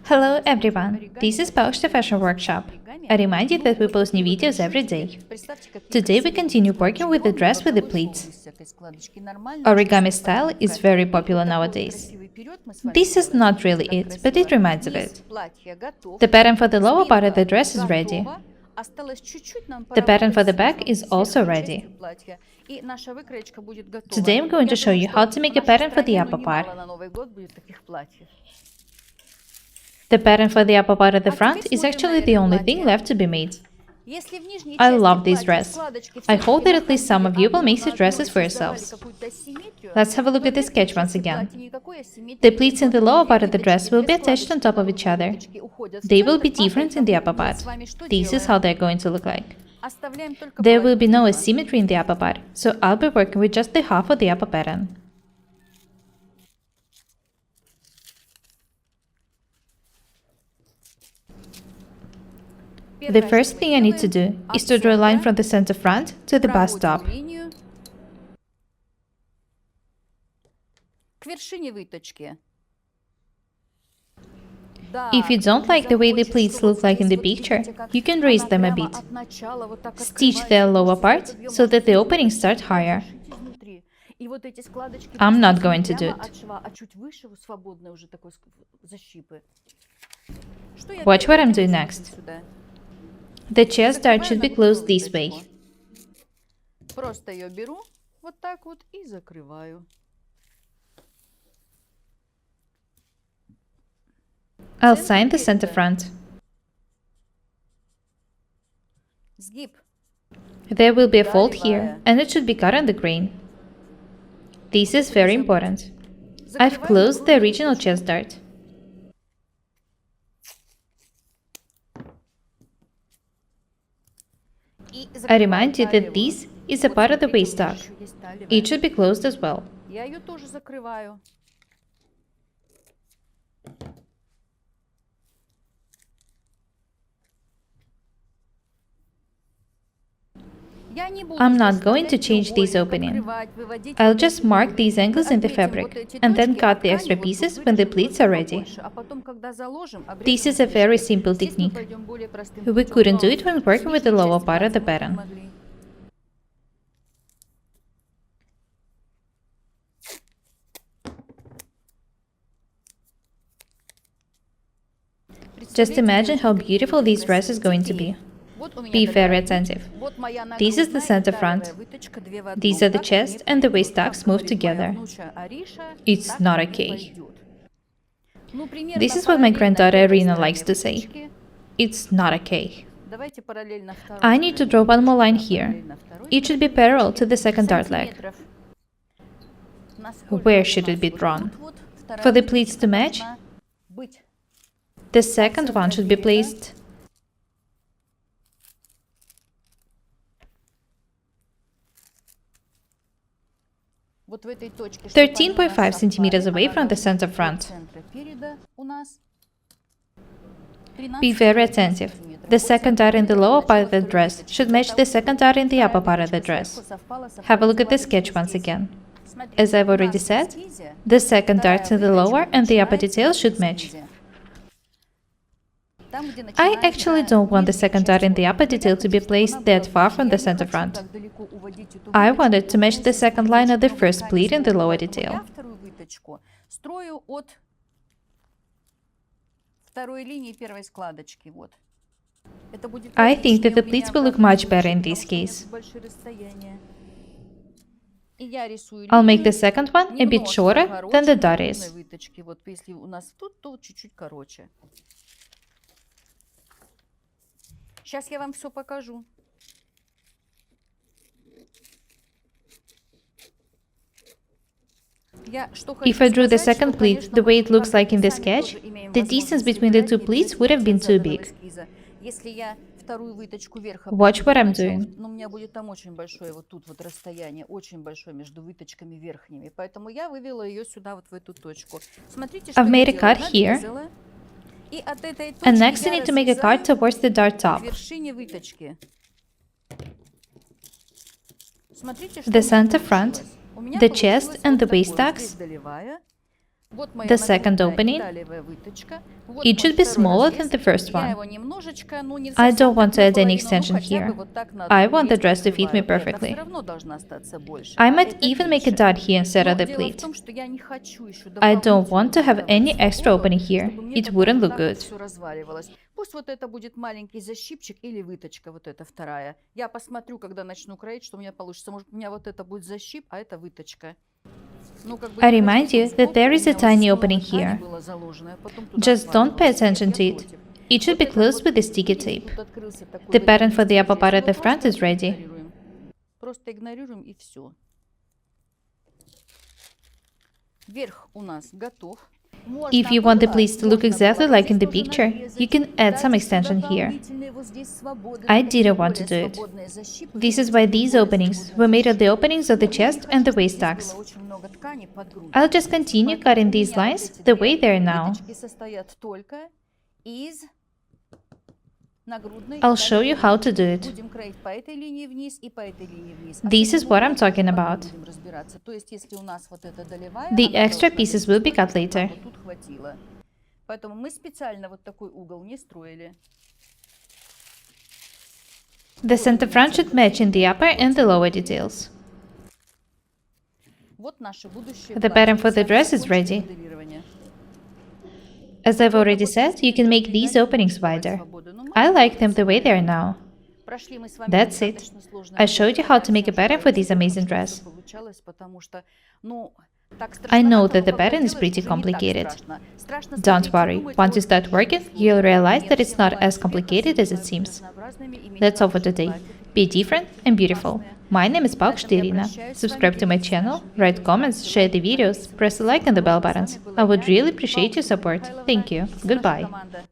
Hello everyone, this is Post Fashion Workshop. I remind you that we post new videos every day. Today we continue working with the dress with the pleats. Origami style is very popular nowadays. This is not really it, but it reminds of it. The pattern for the lower part of the dress is ready. The pattern for the back is also ready. Today I'm going to show you how to make a pattern for the upper part. The pattern for the upper part of the front is actually the only thing left to be made. I love this dress. I hope that at least some of you will make such dresses for yourselves. Let's have a look at the sketch once again. The pleats in the lower part of the dress will be attached on top of each other. They will be different in the upper part. This is how they're going to look like. There will be no asymmetry in the upper part, so I'll be working with just the half of the upper pattern. The first thing I need to do is to draw a line from the center front to the bust top. If you don't like the way the pleats look like in the picture, you can raise them a bit. Stitch their lower part so that the openings start higher. I'm not going to do it. Watch what I'm doing next. The chest dart should be closed this way. I'll sign the center front. There will be a fold here, and it should be cut on the grain. This is very important. I've closed the original chest dart. I remind you that this is a part of the waistcoat. It should be closed as well. I'm not going to change this opening. I'll just mark these angles in the fabric and then cut the extra pieces when the pleats are ready. This is a very simple technique. We couldn't do it when working with the lower part of the pattern. Just imagine how beautiful this dress is going to be. Be very attentive. This is the center front. These are the chest and the waist tucks moved together. It's not okay. This is what my granddaughter Irina likes to say. It's not okay. I need to draw one more line here. It should be parallel to the second dart leg. Where should it be drawn? For the pleats to match, the second one should be placed 13.5 centimeters away from the center front. Be very attentive. The second dart in the lower part of the dress should match the second dart in the upper part of the dress. Have a look at the sketch once again. As I've already said, the second darts in the lower and the upper details should match. I actually don't want the second dart in the upper detail to be placed that far from the center front. I want it to match the second line of the first pleat in the lower detail. I think that the pleats will look much better in this case. I'll make the second one a bit shorter than the dart is. Сейчас я вам все покажу. If I drew the second pleat the way it looks like in the sketch, the distance between the two pleats would have been too big. Watch what I'm doing. Но у меня будет там очень большое вот тут вот расстояние, очень большое между выточками верхними. Поэтому я вывела ее сюда вот в эту точку. Смотрите, что I've made a cut here. And next I need to make a cut towards the dart top. The center front, the chest and the waist tucks Вот моя The second нагрудная opening. талиевая выточка. Вот It мой should be второй smaller разрез. than the first Я one. его немножечко, ну не I совсем don't want так to add any наполовину, ну extension хотя бы here. вот так на I одну want the треть dress to fit me открываю. Это perfectly. все равно должно остаться больше. I а might это even make a меньше. dot here instead Но of the дело в pleat. том, что я не хочу еще I don't дополнительно want to have давать any extra свободу, opening here. чтобы мне It потом wouldn't вот look так вот good. все разваливалось. Пусть вот это будет маленький защипчик или выточка, вот эта вторая. Я посмотрю, когда начну кроить, что у меня получится. Может, у меня вот это будет защип, а это выточка. Ну, как бы I я remind хочу, you чтобы that there сбоку is a у меня вот tiny много opening ткани here. было заложено, а потом туда Just don't pay отваливалось. Нет, attention я to it. против. It should Вот be этот closed вот with the sticky вид tape. тут открылся такой The в этом pattern for the месте upper здесь. part of Его the front просто is ready. игнорируем. Просто игнорируем и все. Верх у нас готов. If you want the pleats to look exactly like in the picture, you can add some extension here. I didn't want to do it. This is why these openings were made at the openings of the chest and the waist tucks. I'll just continue cutting these lines the way they are now. I'll show you how to do it. This is what I'm talking about. The extra pieces will be cut later. Поэтому мы специально вот такой угол не строили. The center front should match in the upper and the lower details. Вот наше будущее The платье. pattern for the dress is Закончили ready. моделирование. As I've already said, you can make these openings wider. I like them the way they are now. Прошли мы с вами That's it. достаточно сложный I showed you how to make a путь. pattern for this amazing Что dress. получалось, потому что, ну, так I know страшновато, that the но когда pattern is делаешь, pretty уже не так complicated. страшно. Страшно Don't смотреть и worry, думать, once you вот start working, сложно. you'll realize Нет, that it's все not бывает as успех, complicated все as it бывают seems. разнообразными, иметь That's all for хорошие today. платья, Be такие different and beautiful. классные. My name is На этом я Irina. прощаюсь с Subscribe вами, to my делитесь channel, нашими write видео, comments, ставьте share the лайки, videos, подписывайтесь. press the like and the bell С вами buttons. была I would я, really appreciate your Паутина support. Михайловна, Thank you. и наша Goodbye. команда.